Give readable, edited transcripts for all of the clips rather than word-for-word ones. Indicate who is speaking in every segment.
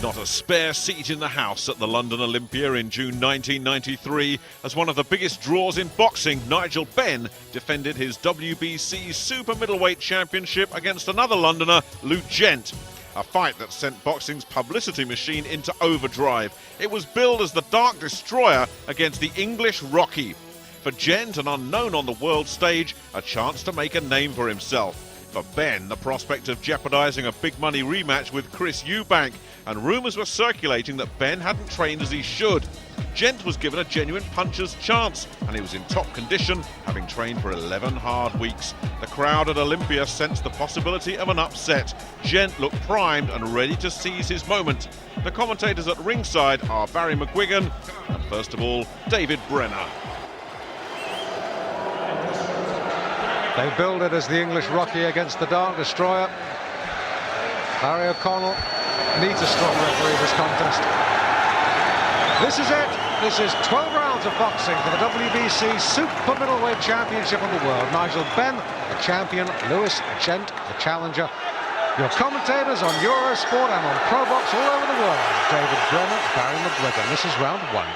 Speaker 1: Not a spare seat in the house at the London Olympia in June 1993. As one of the biggest draws in boxing, Nigel Benn defended his WBC Super Middleweight Championship against another Londoner, Gent. A fight that sent boxing's publicity machine into overdrive. It was billed as the Dark Destroyer against the English Rocky. For Gent, an unknown on the world stage, a chance to make a name for himself. For Benn, the prospect of jeopardising a big money rematch with Chris Eubank, and rumours were circulating that Benn hadn't trained as he should. Gent was given a genuine puncher's chance, and he was in top condition, having trained for 11 hard weeks. The crowd at Olympia sensed the possibility of an upset. Gent looked primed and ready to seize his moment. The commentators at ringside are Barry McGuigan and, first of all, David Brenner.
Speaker 2: They billed it as the English Rocky against the Dark Destroyer. Harry O'Connell needs a strong referee this contest. This is it. This is 12 rounds of boxing for the WBC Super Middleweight Championship of the world. Nigel Benn, the champion, Gent, the challenger. Your commentators on Eurosport and on ProBox all over the world. David Brenner, Barry McGuigan. This is round one.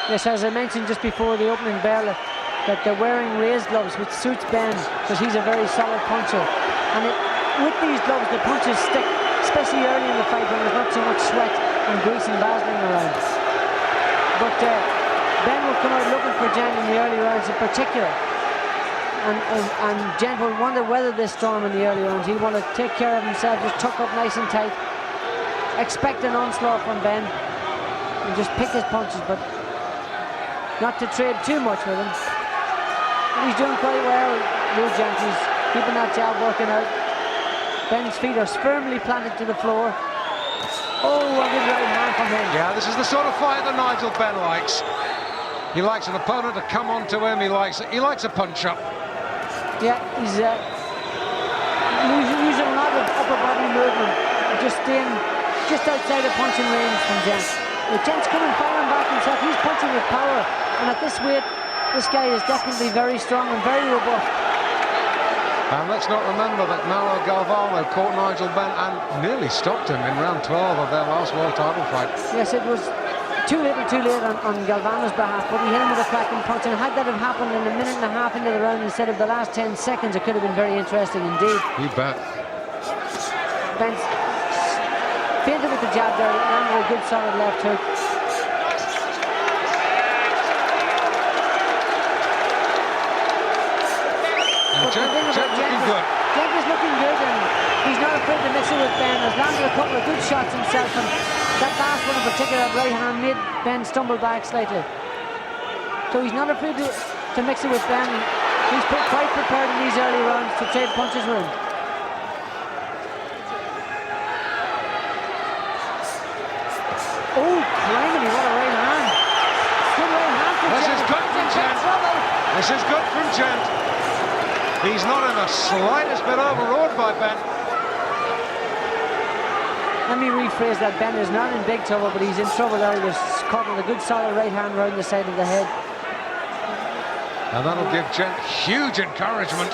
Speaker 3: Yes, as I mentioned just before the opening bell, that they're wearing raised gloves, which suits Benn because he's a very solid puncher. And with these gloves, the punches stick, especially early in the fight when there's not so much sweat and grease and vaseline around. But Benn will come out looking for Gent in the early rounds in particular. And Gent will want to weather this storm in the early rounds. He'll want to take care of himself, just tuck up nice and tight. Expect an onslaught from Benn and just pick his punches, but not to trade too much with him. He's doing quite well, Gent. He's keeping that jab working out. Benn's feet are firmly planted to the floor. Oh, a good right hand from him.
Speaker 2: Yeah, this is the sort of fight that Nigel Benn likes. He likes an opponent to come onto him. He likes a punch-up.
Speaker 3: Yeah, he's using a lot of upper body movement, just staying just outside of punching range from Gent. Gent's coming firing back himself. He's punching with power, and at this weight, this guy is definitely very strong and very robust.
Speaker 2: And let's not remember that Mauro Galvano caught Nigel Benn and nearly stopped him in round 12 of their last world title fight.
Speaker 3: Yes, it was too late on Galvano's behalf, but he hit him with a cracking punch, and had that have happened in a minute and a half into the round instead of the last 10 seconds, it could have been very interesting indeed.
Speaker 2: You bet.
Speaker 3: Ben's feinted with the jab there, landed a good solid left hook.
Speaker 2: Gent looking good.
Speaker 3: Gent is looking good, and he's not afraid to mix it with Benn. Has landed a couple of good shots himself, and that last one in particular, that right hand, made Benn stumble back slightly. So he's not afraid to mix it with Benn. He's quite prepared in these early rounds to trade punches with him. Oh, criminy, what a right hand. Good right hand from Gent.
Speaker 2: This is good from Gent. This is good from Gent. He's not in the slightest bit overawed by Benn.
Speaker 3: Let me rephrase that. Benn is not in big trouble, but he's in trouble there. He was caught with a good solid right hand round the side of the head.
Speaker 2: And that'll give Gent huge encouragement.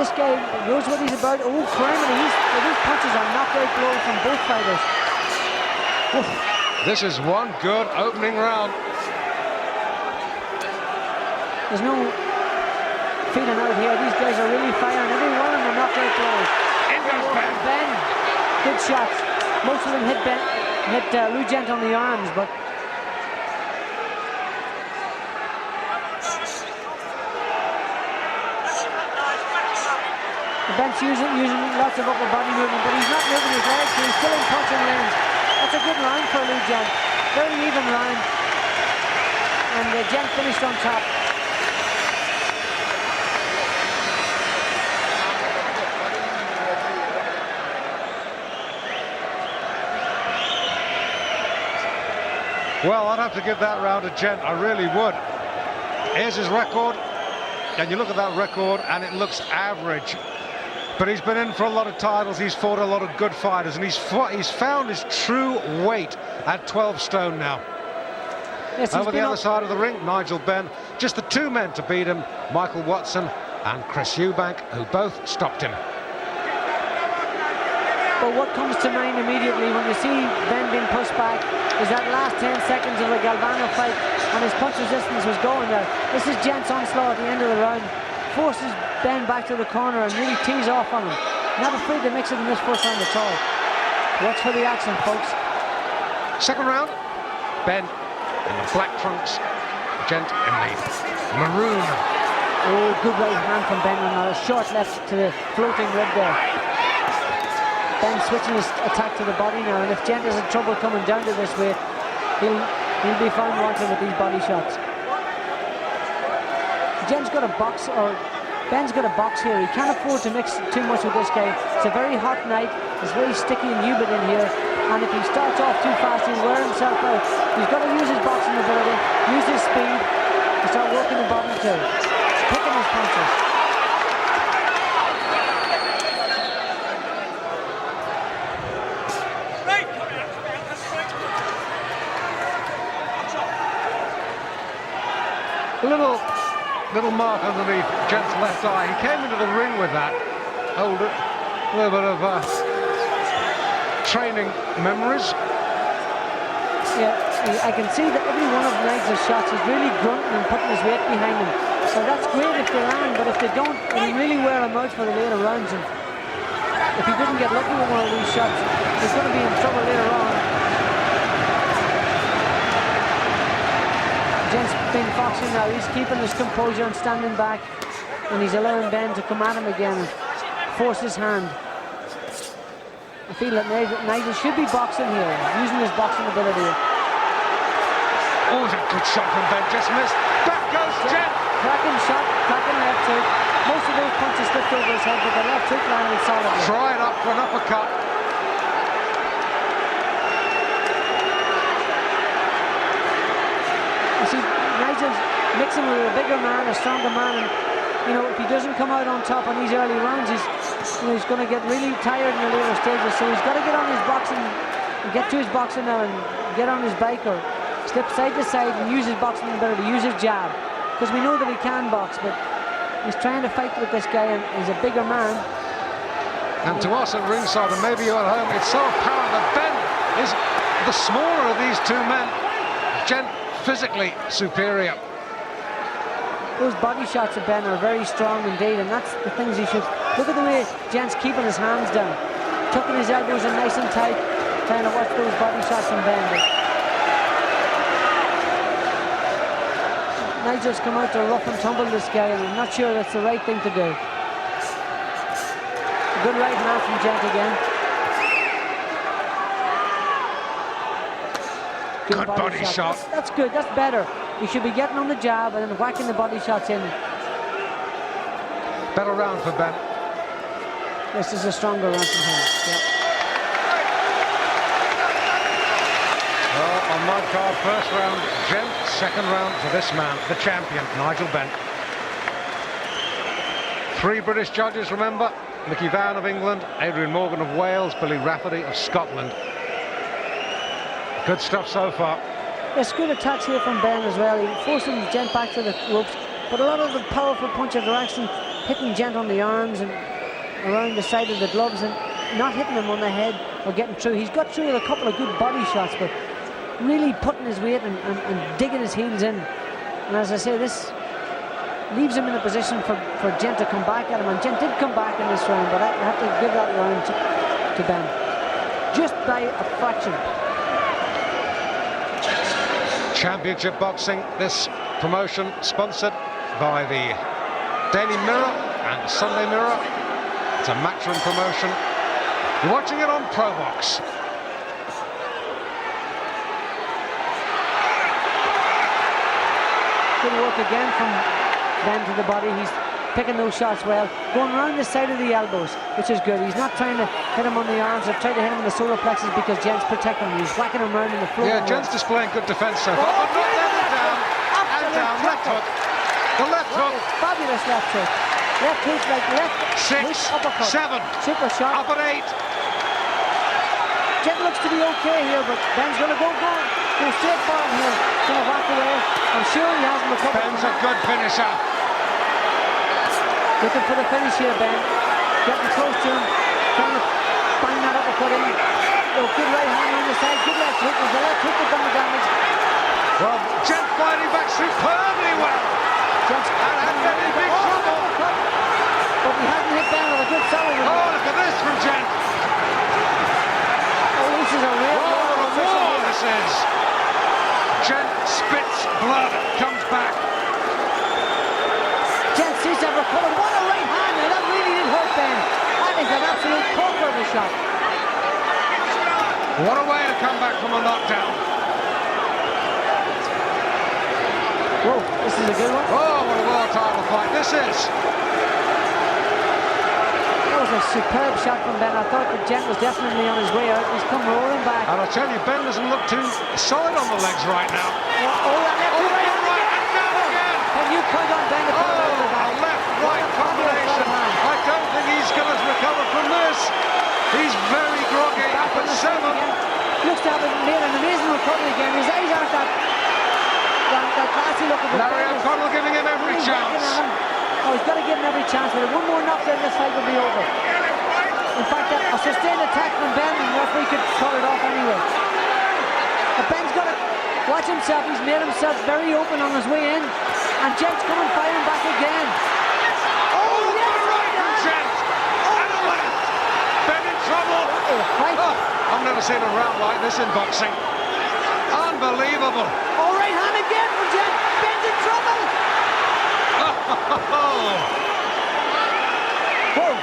Speaker 3: This guy knows what he's about. Oh, criminy, these punches are knockout blows from both fighters. Oof.
Speaker 2: This is one good opening round.
Speaker 3: There's no feeling out here. These guys are really firing. Every one of them knockout blows.
Speaker 2: In goes
Speaker 3: Benn. Good shots. Most of them hit Gent on the arms, but Benn's using lots of upper body movement, but he's not moving his legs, so he's still in punching range. That's a good round for Gent. Very even round. And Gent finished on top.
Speaker 2: Well, I'd have to give that round to Gent, I really would. Here's his record, and you look at that record and it looks average. But he's been in for a lot of titles, he's fought a lot of good fighters, and he's found his true weight at 12 stone now.
Speaker 3: Yes,
Speaker 2: over the other side of the ring, Nigel Benn. Just the two men to beat him, Michael Watson and Chris Eubank, who both stopped him.
Speaker 3: But what comes to mind immediately when you see Ben being pushed back is that last 10 seconds of the Galvano fight, and his punch resistance was going there. This is Gent's onslaught at the end of the round. Forces Ben back to the corner and really tees off on him. Not afraid to mix it in this first round at all. Watch for the action, folks.
Speaker 2: Second round, Ben in the black trunks, Gent in the maroon.
Speaker 3: Oh, good right hand from Ben, and a short left to the floating rib there. Ben switching his attack to the body now, and if Gent is in trouble coming down to this weight, he'll be found wanting with these body shots. Ben's got a box here. He can't afford to mix too much with this guy. It's a very hot night. It's very sticky and humid in here, and if he starts off too fast, he'll wear himself out. He's got to use his boxing ability, use his speed, and start working the body too. Picking his punches.
Speaker 2: A little mark underneath Gent's left eye. He came into the ring with that. Hold it. A little bit of training memories.
Speaker 3: Yeah, I can see that every one of Nigel's shots is really grunting and putting his weight behind him. So that's great if they land, but if they don't, it'll really wear him out for the later rounds. And if he didn't get lucky with one of these shots, he's going to be in trouble later on. Gent's been foxing now. He's keeping his composure and standing back, and he's allowing Ben to come at him again and force his hand. I feel that Nigel should be boxing here, using his boxing ability.
Speaker 2: Oh, that good shot from Ben, just missed. Back goes Gent.
Speaker 3: Cracking shot, cracking left hook. Most of those punches slipped over his head, but the left hook landed solidly.
Speaker 2: Tried up for an uppercut.
Speaker 3: You see, Nigel's mixing with a bigger man, a stronger man, and you know, if he doesn't come out on top on these early rounds, he's going to get really tired in the later stages. So he's got to get on his boxing, and get to his boxing now, and get on his bike or step side to side and use his boxing ability, use his jab, because we know that he can box, but he's trying to fight with this guy, and he's a bigger man.
Speaker 2: And to us at ringside, and maybe you at home, it's so apparent that Ben is the smaller of these two men. Gent physically superior.
Speaker 3: Those body shots of Ben are very strong indeed, and that's the things he should... Look at the way Gent's keeping his hands down, tucking his elbows in nice and tight, trying to watch those body shots from Ben. But Nigel's come out to rough and tumble this guy, and I'm not sure that's the right thing to do. Good right hand from Gent again.
Speaker 2: Good body shot.
Speaker 3: That's good, that's better. He should be getting on the jab and then whacking the body shots in.
Speaker 2: Better round for Ben.
Speaker 3: This is a stronger round from him. Yep.
Speaker 2: Well, on my card, first round, Gent. Second round for this man, the champion, Nigel Benn. 3 British judges, remember? Mickey Vann of England, Adrian Morgan of Wales, Billy Rafferty of Scotland. Good stuff so far.
Speaker 3: Yes, good attacks here from Ben as well. He forcing Gent back to the ropes, but a lot of the powerful punches are actually hitting Gent on the arms and around the side of the gloves and not hitting him on the head or getting through. He's got through with a couple of good body shots, but really putting his weight and digging his heels in. And as I say, this leaves him in a position for Gent to come back at him, and Gent did come back in this round, but I have to give that round to Ben. Just by a fraction.
Speaker 2: Championship Boxing, this promotion sponsored by the Daily Mirror and the Sunday Mirror. It's a matchroom promotion. You're watching it on ProBox.
Speaker 3: Good work again from Ben to the body. He's picking those shots well, going around the side of the elbows, which is good. He's not trying to hit him on the arms or try to hit him in the solar plexus because Gent's protecting him. He's whacking him around in the floor.
Speaker 2: Yeah, Gent's displaying good defense so far. But not down, and down, left hook. The left hook.
Speaker 3: Fabulous left hook. Left hook, like left
Speaker 2: 6,
Speaker 3: uppercut.
Speaker 2: 7.
Speaker 3: Super shot.
Speaker 2: Up at 8.
Speaker 3: Gent looks to be okay here, but Ben's going to go straight for him here. Going to whack away. I'm sure he hasn't recovered.
Speaker 2: Ben's a good finisher.
Speaker 3: Looking for the finish here, Ben. Getting close to him. Trying to find that uppercut. uppercut in. Oh, good right hand on the side, good left hook. There's the left hook that done the damage.
Speaker 2: Well, Gent fighting back superbly well.
Speaker 3: Gent's
Speaker 2: And had been in big trouble.
Speaker 3: But he hasn't hit down with a good solid.
Speaker 2: Oh, look at this from Gent.
Speaker 3: Oh, this is a real
Speaker 2: Oh, what a war this is. Gent spits blood, comes back.
Speaker 3: Gent sees to have recovered. What a right hand! Now that really did hurt Ben. That is an absolute corker of a shot.
Speaker 2: What a way to come back from a knockdown.
Speaker 3: Whoa, this is a good one.
Speaker 2: Oh, what a world title fight this is.
Speaker 3: That was a superb shot from Ben. I thought that Gent was definitely on his way out. He's come rolling back.
Speaker 2: And I'll tell you, Ben doesn't look too solid on the legs right now.
Speaker 3: Oh, that left
Speaker 2: Oh,
Speaker 3: right.
Speaker 2: right, and down again.
Speaker 3: Can you count on Ben to put it over the
Speaker 2: Oh,
Speaker 3: back?
Speaker 2: a left-right combination. I don't think he's going to recover from this. He's very groggy up at 7.
Speaker 3: Looks to have made an amazing recovery again. His eyes aren't that classy looking.
Speaker 2: Larry O'Connell giving him every chance.
Speaker 3: Oh, he's got to give him every chance. But one more knockdown, this fight will be over. In fact, a sustained attack from Ben, and the referee could cut it off anyway. But Ben's got to watch himself. He's made himself very open on his way in. And Gent's coming firing back again.
Speaker 2: Oh, yes, the right from Gent. And a left. Ben in trouble.
Speaker 3: Right.
Speaker 2: Oh, I've never seen a round like this in boxing. Unbelievable.
Speaker 3: Oh, right hand again from Gent. Ben's in trouble. Whoa,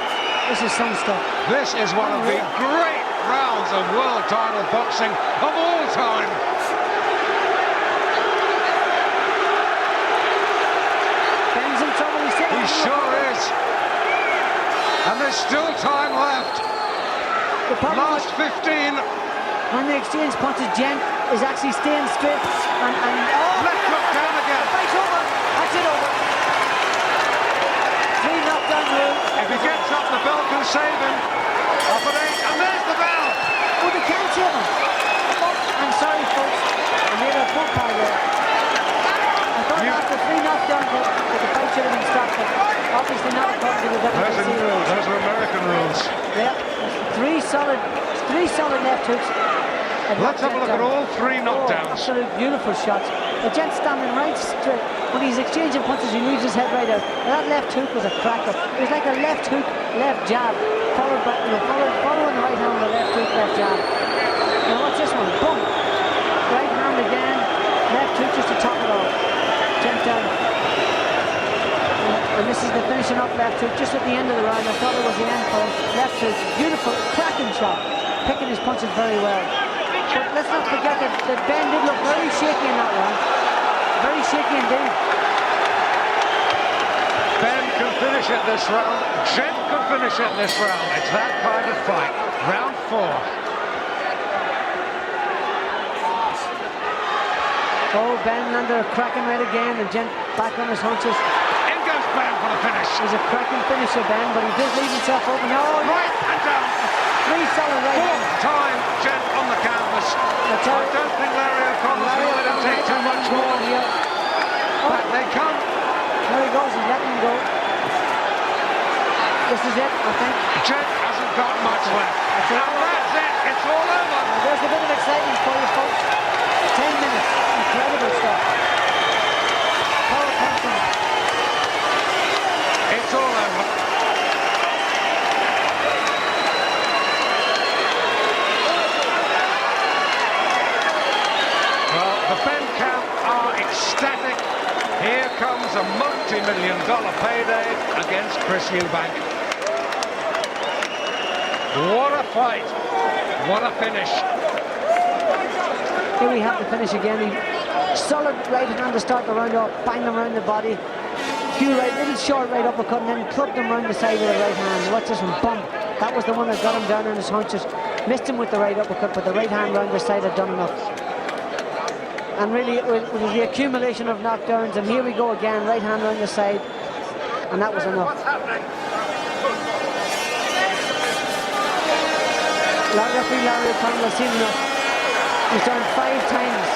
Speaker 3: this is some stuff.
Speaker 2: This is one of the great rounds of world title boxing of all time.
Speaker 3: Ben's in trouble.
Speaker 2: He sure is. And there's still time left. Last 15.
Speaker 3: When they exchange punches, Gent is actually staying straight and
Speaker 2: left hook down again.
Speaker 3: The fight's over. That's it over. 3 knockdown rule.
Speaker 2: If he gets up, the bell can save him. Up at 8, and there's the bell.
Speaker 3: Oh, they can't save him. Oh, I'm sorry, folks. I made a full pie there. I thought after 3 knockdowns that the fight should have been stopped, but obviously not according to the WBC rules.
Speaker 2: Those are American rules.
Speaker 3: Yeah, 3 solid left hooks.
Speaker 2: Let's have a look at all 3 knockdowns.
Speaker 3: Oh, absolute beautiful shots. The Gent standing right straight. When he's exchanging punches, he leaves his head right out. And that left hook was a cracker. It was like a left hook, left jab, following the right hand with a left hook, left jab. Now watch this one. Boom. Right hand again. Left hook just to top it off. Gent down. And this is the finishing up left hook just at the end of the round. I thought it was the end for him. Left hook. Beautiful, cracking shot. Picking his punches very well. But let's not forget that Ben did look very shaky in that round. Very shaky indeed.
Speaker 2: Ben can finish it this round. Gent can finish it this round. It's that kind of fight. Round 4.
Speaker 3: Oh, Ben under a cracking right again, and Gent back on his haunches.
Speaker 2: In goes Ben for the finish.
Speaker 3: He's a cracking finisher, Ben, but he does leave himself open. Oh,
Speaker 2: Right and down.
Speaker 3: 3 solid right hands.
Speaker 2: 4th time Gent on the canvas. I don't think Larry O'Connell's going to let him take too much more. Back they come.
Speaker 3: There he goes, he's letting him go. This is it, I think.
Speaker 2: Gent hasn't got much left.
Speaker 3: That's
Speaker 2: it. It's all over.
Speaker 3: There's a bit of excitement for you folks. 10 minutes. Incredible stuff. Paul Thompson.
Speaker 2: It's all over. Well, the Ben camp are ecstatic. Here comes a multi-million-dollar payday against Chris Eubank. What a fight. What a finish.
Speaker 3: Here we have the finish again. Solid right hand to start the round off, bang him around the body. Few right, little short right uppercut, and then clubbed him round the side with the right hand. Watch this one, bump. That was the one that got him down on his haunches. Missed him with the right uppercut, but the right hand round the side had done enough. And really, it was the accumulation of knockdowns, and here we go again, right hand round the side, and that was enough. Referee Larry O'Connell has seen enough. He's done 5 times.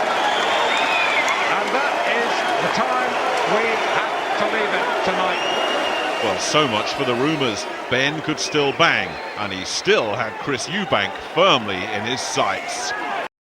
Speaker 2: And that is the time we have to leave it tonight.
Speaker 1: Well, so much for the rumours. Ben could still bang, and he still had Chris Eubank firmly in his sights.